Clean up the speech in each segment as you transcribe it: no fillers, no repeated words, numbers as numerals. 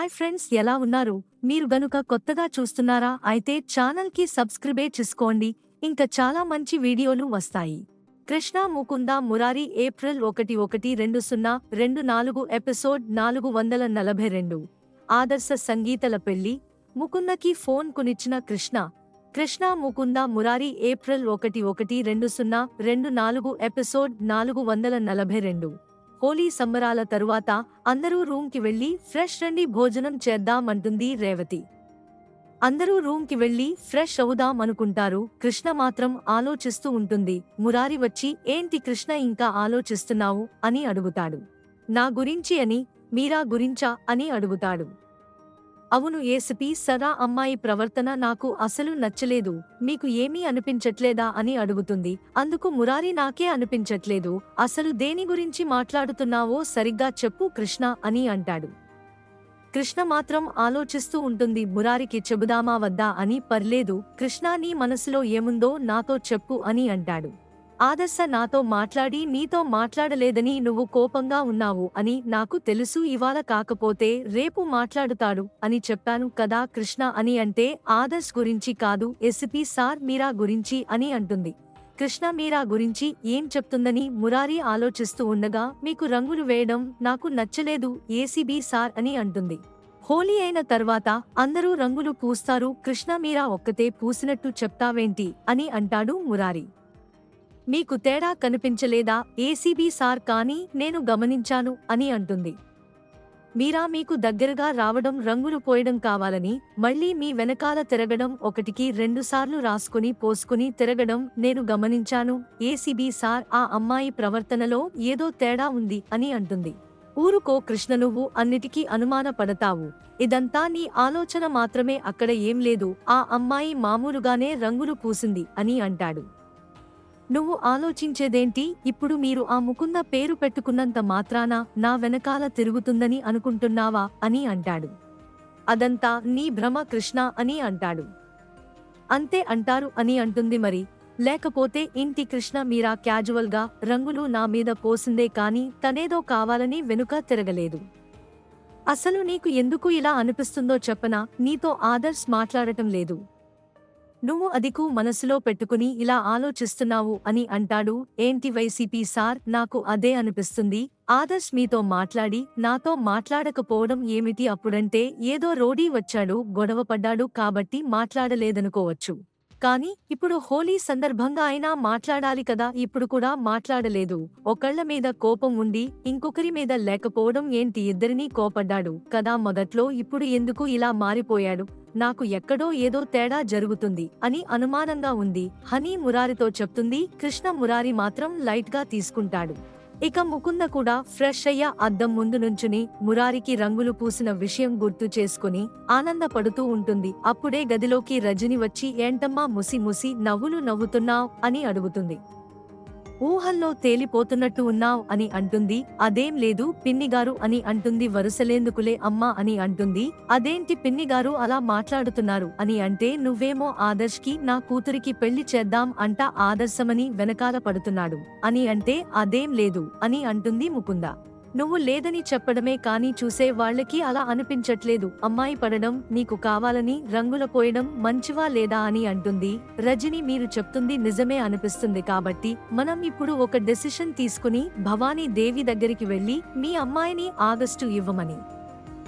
Hi friends, ఎలా ఉన్నారు? మీరు గనుక కొత్తగా చూస్తున్నారా అయితే ఛానల్ కి సబ్స్క్రైబ్ చేసుకోండి. ఇంకా చాలా మంచి వీడియోలు వస్తాయి. Krishna Mukunda Murari April 1, 2024 episode 442. ఆదర్శ సంగీతల పెళ్లి. ముకుందకి ఫోన్ కొనిచ్చిన కృష్ణ. Krishna Mukunda Murari April 1, 2024 episode 442. హోలీ సంబరాల తరువాత అందరూ రూమ్కి వెళ్లి ఫ్రెష్ రండి భోజనం చేద్దాం అంటుంది రేవతి. అందరూ రూమ్కి వెళ్లి ఫ్రెష్ అవుదాం అనుకుంటారు. కృష్ణ మాత్రం ఆలోచిస్తూ ఉంటుంది. మురారి వచ్చి ఏంటి కృష్ణ ఇంకా ఆలోచిస్తున్నావు అని అడుగుతాడు. నా గురించి అని, మీరా గురించా అని అడుగుతాడు. అవును ఏసీపీ సరా అమ్మాయి ప్రవర్తన నాకు అసలు నచ్చలేదు, మీకు ఏమీ అనిపించట్లేదా అని అడుగుతుంది. అందుకు మురారి నాకే అనిపించట్లేదు, అసలు దేని గురించి మాట్లాడుతున్నావో సరిగ్గా చెప్పు కృష్ణ అని అంటాడు. కృష్ణ మాత్రం ఆలోచిస్తూ ఉంటుంది. మురారికి చెబుదామా వద్దా అని. పర్లేదు కృష్ణ, నీ మనసులో ఏముందో నాతో చెప్పు అని అంటాడు. ఆదర్శ నాతో మాట్లాడి నీతో మాట్లాడలేదని నువ్వు కోపంగా ఉన్నావు అని నాకు తెలుసు, ఇవాళ కాకపోతే రేపు మాట్లాడుతాడు అని చెప్పాను కదా కృష్ణ అని అంటే ఆదర్శ్ గురించి కాదు ఏసీపీ సార్ మీరా గురించి అని అంటుంది. కృష్ణ మీరా గురించి ఏం చెప్తుందని మురారి ఆలోచిస్తూ ఉండగా మీకు రంగులు వేయడం నాకు నచ్చలేదు ఏసీబీ సార్ అని అంటుంది. హోలీ అయిన తర్వాత అందరూ రంగులు పూస్తారు, కృష్ణ మీరా ఒక్కతే పూసినట్టు చెప్తావేంటి అని అంటాడు మురారి. మీకు తేడా కనిపించలేదా ఏసీబీ సార్? కానీ నేను గమనించాను అని అంటుంది. మీరా మీకు దగ్గరగా రావడం, రంగులు పోయడం కావాలని మళ్ళీ మీ వెనకాల తిరగడం, 1కి 2 సార్లు రాసుకుని పోసుకుని తిరగడం నేను గమనించాను ఏసీబీ సార్. ఆ అమ్మాయి ప్రవర్తనలో ఏదో తేడా ఉంది అని అంటుంది. ఊరుకో కృష్ణ, నువ్వు అన్నిటికీ అనుమాన పడతావు, ఇదంతా నీ ఆలోచన మాత్రమే, అక్కడ ఏం లేదు, ఆ అమ్మాయి మామూలుగానే రంగులు పూసింది అని అంటాడు. నువ్వు ఆలోచించేదేంటి? ఇప్పుడు మీరు ఆ ముకుంద పేరు పెట్టుకున్నంత మాత్రాన నా వెనకాల తిరుగుతుందని అనుకుంటున్నావా అని అంటాడు. అదంతా నీ భ్రమ కృష్ణ అని అంటాడు. అంతే అంటారు అని అంటుంది. మరి లేకపోతే ఇంటి కృష్ణ మీరా క్యాజువల్గా రంగులు నా మీద పోసిందే కానీ తనేదో కావాలని వెనుక తిరగలేదు. అసలు నీకు ఎందుకు ఇలా అనిపిస్తుందో చెప్పనా? నీతో ఆదర్శ్ మాట్లాడటం లేదు, నువ్వు అదికు మనసులో పెట్టుకుని ఇలా ఆలోచిస్తున్నావు అని అంటాడు. ఏంటి వైసీపీ సార్, నాకు అదే అనిపిస్తుంది. ఆదర్శ్ మీతో మాట్లాడి నాతో మాట్లాడకపోవడం ఏమిటి? అప్పుడంటే ఏదో రోడీ వచ్చాడు, గొడవ పడ్డాడు కాబట్టి మాట్లాడలేదనుకోవచ్చు, కానీ ఇప్పుడు హోలీ సందర్భంగా అయినా మాట్లాడాలి కదా. ఇప్పుడు కూడా మాట్లాడలేదు. ఒకళ్ళ మీద కోపం ఉండి ఇంకొకరి మీద లేకపోవడం ఏంటి? ఇద్దరినీ కోపడ్డాడు కదా మొదట్లో, ఇప్పుడు ఎందుకు ఇలా మారిపోయాడు? నాకు ఎక్కడో ఏదో తేడా జరుగుతుంది అని అనుమానంగా ఉంది హనీ మురారితో చెప్తుంది. కృష్ణ మురారి మాత్రం లైట్ గా తీసుకుంటాడు. ఇక ముకుంద కూడా ఫ్రెష్ అయ్యా అద్దం ముందు నుంచుని మురారికి రంగులు పూసిన విషయం గుర్తు చేసుకుని ఆనందపడుతూ ఉంటుంది. అప్పుడే గదిలోకి రజని వచ్చి ఏంటమ్మా ముసి ముసి నవ్వులు నవ్వుతున్నావ్ అని అడుగుతుంది. ఊహల్లో తేలిపోతున్నట్టు ఉన్నావ్ అని అంటుంది. అదేం లేదు పిన్నిగారు అని అంటుంది. వరుసలేందుకులే అమ్మా అని అంటుంది. అదేంటి పిన్నిగారు అలా మాట్లాడుతున్నారు అని అంటే నువ్వేమో ఆదర్శ్కి నా కూతురికి పెళ్లి చేద్దాం అంట ఆదర్శమని వెనకాల పడుతున్నాడు అని అంటే అదేం లేదు అని అంటుంది ముకుంద. నువ్వు లేదని చెప్పడమే కానీ చూసే వాళ్లకి అలా అనిపించట్లేదు. అమ్మాయి పడడం నీకు కావాలని రంగుల పోయడం మంచివా లేదా అని అంటుంది. రజని మీరు చెప్తుంది నిజమే అనిపిస్తుంది కాబట్టి మనం ఇప్పుడు ఒక డెసిషన్ తీసుకుని భవానీ దేవి దగ్గరికి వెళ్లి మీ అమ్మాయిని ఆగస్టు ఇవ్వమని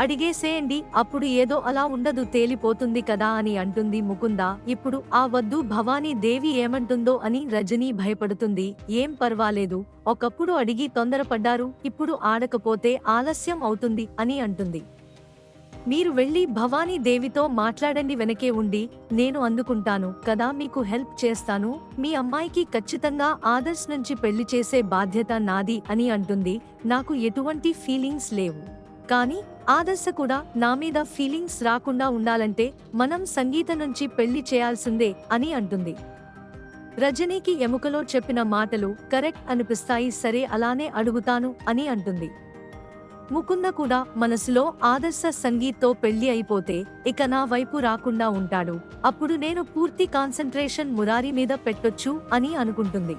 అడిగేసేయండి, అప్పుడు ఏదో అలా ఉండదు, తేలిపోతుంది కదా అని అంటుంది ముకుంద. ఇప్పుడు ఆ వద్దు, భవానీ దేవి ఏమంటుందో అని రజని భయపడుతుంది. ఏం పర్వాలేదు, ఒకప్పుడు అడిగి తొందరపడ్డారు, ఇప్పుడు ఆడకపోతే ఆలస్యం అవుతుంది అని అంటుంది. మీరు వెళ్లి భవానీ దేవితో మాట్లాడండి, వెనకే ఉండి నేను అందుకుంటాను కదా, మీకు హెల్ప్ చేస్తాను. మీ అమ్మాయికి ఖచ్చితంగా ఆదర్శ్ నుంచి పెళ్లి చేసే బాధ్యత నాది అని అంటుంది. నాకు ఎటువంటి ఫీలింగ్స్ లేవు, కానీ ఆదర్శ కూడా నా మీద ఫీలింగ్స్ రాకుండా ఉండాలంటే మనం సంగీత నుంచి పెళ్లి చేయాల్సిందే అని అంటుంది. రజనీకి ఎముకలో చెప్పిన మాటలు కరెక్ట్ అనిపిస్తాయి, సరే అలానే అడుగుతాను అని అంటుంది. ముకుంద కూడా మనసులో ఆదర్శ సంగీత్తో పెళ్లి అయిపోతే ఇక నా వైపు రాకుండా ఉంటాడు, అప్పుడు నేను పూర్తి కాన్సంట్రేషన్ మురారి మీద పెట్టొచ్చు అని అనుకుంటుంది.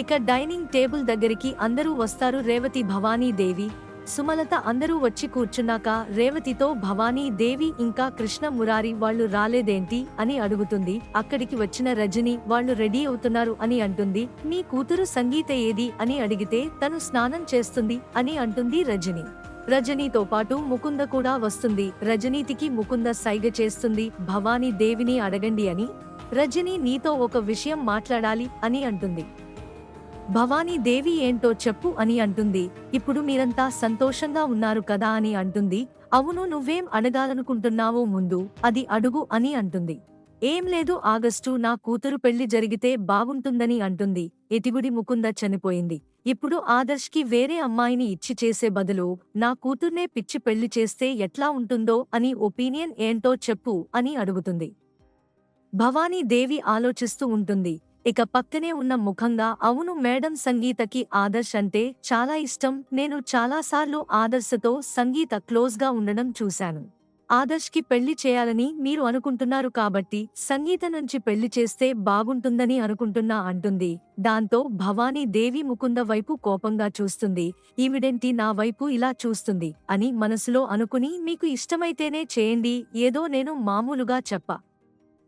ఇక డైనింగ్ టేబుల్ దగ్గరికి అందరూ వస్తారు. రేవతి, భవానీ దేవి, సుమలత అందరూ వచ్చి కూర్చున్నాక రేవతితో భవానీ దేవి ఇంకా కృష్ణ మురారి వాళ్ళు రాలేదేంటి అని అడుగుతుంది. అక్కడికి వచ్చిన రజని వాళ్ళు రెడీ అవుతున్నారు అని అంటుంది. మీ కూతురు సంగీత ఏది అని అడిగితే తను స్నానం చేస్తుంది అని అంటుంది రజని. రజనీతో పాటు ముకుంద కూడా వస్తుంది. రజనీతికి ముకుంద సైగ చేస్తుంది భవానీ దేవిని అడగండి అని. రజని నీతో ఒక విషయం మాట్లాడాలి అని అంటుంది. భవానీ దేవి ఏంటో చెప్పు అని అంటుంది. ఇప్పుడు మీరంతా సంతోషంగా ఉన్నారు కదా అని అంటుంది. అవును, నువ్వేం అడగాలనుకుంటున్నావో ముందు అది అడుగు అని అంటుంది. ఏం లేదు, ఆగస్టు నా కూతురు పెళ్లి జరిగితే బాగుంటుందని అంటుంది. ఎటిగుడి ముకుంద చనిపోయింది. ఇప్పుడు ఆదర్శ్కి వేరే అమ్మాయిని ఇచ్చి చేసే బదులు నా కూతుర్నే పిచ్చి పెళ్లి చేస్తే ఎట్లా ఉంటుందో అని ఒపీనియన్ ఏంటో చెప్పు అని అడుగుతుంది. భవానీ దేవి ఆలోచిస్తూ ఉంటుంది. ఇక పక్కనే ఉన్న ముఖంగా అవును మేడం, సంగీతకి ఆదర్శ్ అంటే చాలా ఇష్టం. నేను చాలాసార్లు ఆదర్శతో సంగీత క్లోజ్గా ఉండడం చూశాను. ఆదర్శ్కి పెళ్లి చేయాలని మీరు అనుకుంటున్నారు కాబట్టి సంగీత నుంచి పెళ్లి చేస్తే బాగుంటుందని అనుకుంటున్నా అంటుంది. దాంతో భవానీ దేవి ముకుంద వైపు కోపంగా చూస్తుంది. ఈవిడేంటి నా వైపు ఇలా చూస్తుంది అని మనసులో అనుకుని మీకు ఇష్టమైతేనే చేయండి, ఏదో నేను మామూలుగా చెప్పా.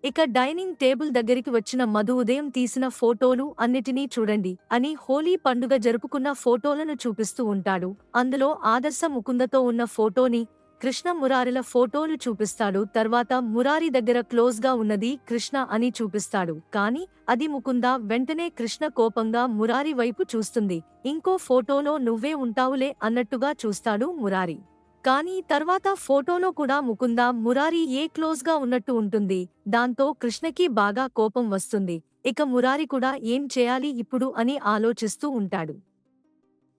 ఇక డైనింగ్ టేబుల్ దగ్గరికి వచ్చిన మధు ఉదయం తీసిన ఫోటోలు అన్నిటినీ చూడండి అని హోలీ పండుగ జరుపుకున్న ఫోటోలను చూపిస్తూ ఉంటాడు. అందులో ఆదర్శ ముకుందతో ఉన్న ఫోటోని, కృష్ణ మురారిల ఫోటోలు చూపిస్తాడు. తర్వాత మురారి దగ్గర క్లోజ్గా ఉన్నది కృష్ణ అని చూపిస్తాడు. కానీ అది ముకుంద. వెంటనే కృష్ణ కోపంగా మురారి వైపు చూస్తుంది. ఇంకో ఫోటోలో నువ్వే ఉంటావులే అన్నట్టుగా చూస్తాడు మురారి. కానీ తర్వాత ఫోటోలో కూడా ముకుంద మురారి ఏ క్లోజ్గా ఉన్నట్టు ఉంటుంది. దాంతో కృష్ణకి బాగా కోపం వస్తుంది. ఇక మురారి కూడా ఏం చేయాలి ఇప్పుడు అని ఆలోచిస్తూ ఉంటాడు.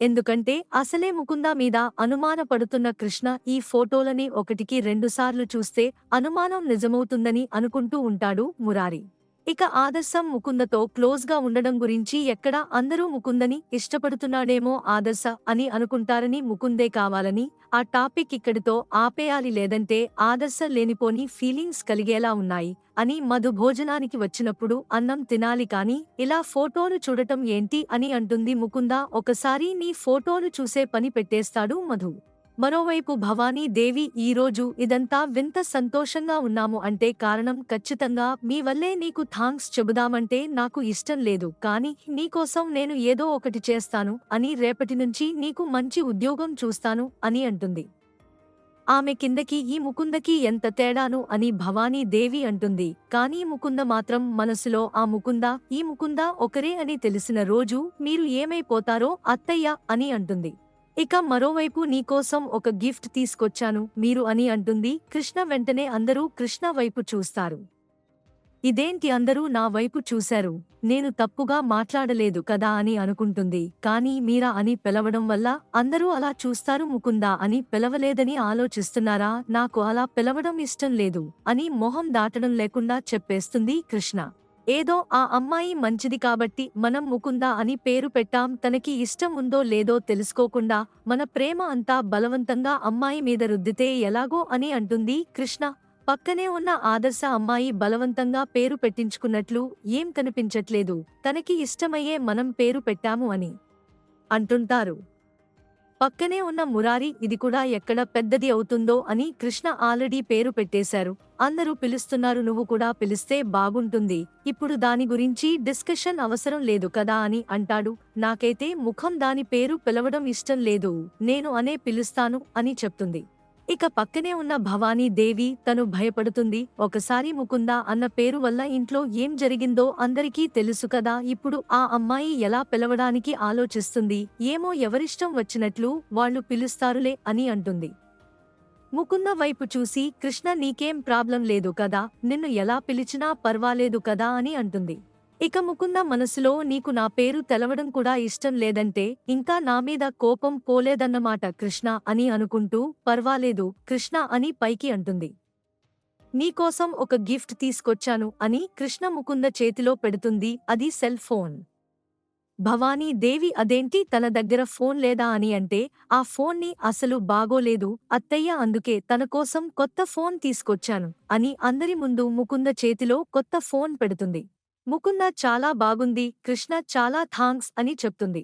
ఎందుకంటే అసలే ముకుంద మీద అనుమానపడుతున్న కృష్ణ ఈ ఫోటోలని ఒకటికి రెండుసార్లు చూస్తే అనుమానం నిజమవుతుందని అనుకుంటూ ఉంటాడు మురారి. ఇక ఆదర్శం ముకుందతో క్లోజ్గా ఉండడం గురించి ఎక్కడా అందరూ ముకుందని ఇష్టపడుతున్నాడేమో ఆదర్శ అని అనుకుంటారని ముకుందే కావాలని ఆ టాపిక్ ఇక్కడితో ఆపేయాలి, లేదంటే ఆదర్శ లేనిపోని ఫీలింగ్స్ కలిగేలా ఉన్నాయి అని మధు భోజనానికి వచ్చినప్పుడు అన్నం తినాలి కానీ ఇలా ఫోటోలు చూడటం ఏంటి అని అంటుంది ముకుంద. ఒకసారి నీ ఫోటోలు చూసే పని పెట్టేస్తాడు మధు. మరోవైపు భవానీ దేవి ఈరోజు ఇదంతా వింత సంతోషంగా ఉన్నాము అంటే కారణం ఖచ్చితంగా మీ వల్లే. నీకు థాంక్స్ చెబుదామంటే నాకు ఇష్టం లేదు, కానీ నీకోసం నేను ఏదో ఒకటి చేస్తాను అని, రేపటి నుంచి నీకు మంచి ఉద్యోగం చూస్తాను అని అంటుంది. ఆమె కిందకి ఈ ముకుందకి ఎంత తేడాను అని భవానీ దేవి అంటుంది. కానీ ముకుంద మాత్రం మనసులో ఆ ముకుంద ఈ ముకుంద ఒకరే అని తెలిసిన రోజు మీరు ఏమైపోతారో అత్తయ్య అని అంటుంది. ఇక మరోవైపు నీకోసం ఒక గిఫ్ట్ తీసుకొచ్చాను మీరు అని అంటుంది. కృష్ణ వెంటనే అందరూ కృష్ణ వైపు చూస్తారు. ఇదేంటి అందరూ నా వైపు చూశారు, నేను తప్పుగా మాట్లాడలేదు కదా అని అనుకుంటుంది. కానీ మీరా అని పిలవడం వల్ల అందరూ అలా చూస్తారు. ముకుందా అని పిలవలేదని ఆలోచిస్తున్నారా? నాకు అలా పిలవడం ఇష్టం లేదు అని మొహం దాటడం లేకుండా చెప్పేస్తుంది కృష్ణ. ఏదో ఆ అమ్మాయి మంచిది కాబట్టి మనం ముకుంద అని పేరు పెట్టాం. తనకి ఇష్టం ఉందో లేదో తెలుసుకోకుండా మన ప్రేమ అంతా బలవంతంగా అమ్మాయి మీద రుద్దితే ఎలాగో అని అంటుంది కృష్ణ. పక్కనే ఉన్న ఆదర్శ అమ్మాయి బలవంతంగా పేరు పెట్టించుకున్నట్లు ఏం కనిపించట్లేదు. తనకి ఇష్టమయ్యే మనం పేరు పెట్టాము అని అంటుంటారు. పక్కనే ఉన్న మురారి ఇది కూడా ఎక్కడ పెద్దది అవుతుందో అని, కృష్ణ ఆల్రెడీ పేరు పెట్టేశారు, అందరూ పిలుస్తున్నారు, నువ్వు కూడా పిలిస్తే బాగుంటుంది, ఇప్పుడు దాని గురించి డిస్కషన్ అవసరం లేదు కదా అని అంటాడు. నాకైతే ముఖం దాని పేరు పిలవడం ఇష్టం లేదు, నేను అనే పిలుస్తాను అని చెప్తుంది. ఇక పక్కనే ఉన్న భవానీ దేవి తను భయపడుతుంది. ఒకసారి ముకుంద అన్న పేరు వల్ల ఇంట్లో ఏం జరిగిందో అందరికీ తెలుసు కదా. ఇప్పుడు ఆ అమ్మాయి ఎలా పిలవడానికి ఆలోచిస్తుంది. ఏమో ఎవరిష్టం వచ్చినట్లు వాళ్ళు పిలుస్తారులే అని అంటుంది. ముకుంద వైపు చూసి కృష్ణ నీకేం ప్రాబ్లం లేదు కదా, నిన్ను ఎలా పిలిచినా పర్వాలేదు కదా అని అంటుంది. ఇక ముకుంద మనసులో నీకు నా పేరు తెలవడం కూడా ఇష్టం లేదంటే ఇంకా నా మీద కోపం పోలేదన్నమాట కృష్ణ అని అనుకుంటూ పర్వాలేదు కృష్ణ అని పైకి అంటుంది. నీకోసం ఒక గిఫ్ట్ తీసుకొచ్చాను అని కృష్ణ ముకుంద చేతిలో పెడుతుంది. అది సెల్ ఫోన్. భవానీ దేవి అదేంటి తన దగ్గర ఫోన్ లేదా అని అంటే, ఆ ఫోన్ని అసలు బాగోలేదు అత్తయ్య, అందుకే తన కోసం కొత్త ఫోన్ తీసుకొచ్చాను అని అందరి ముందు ముకుంద చేతిలో కొత్త ఫోన్ పెడుతుంది. ముకుంద చాలా బాగుంది కృష్ణ, చాలా థాంక్స్ అని చెప్తుంది.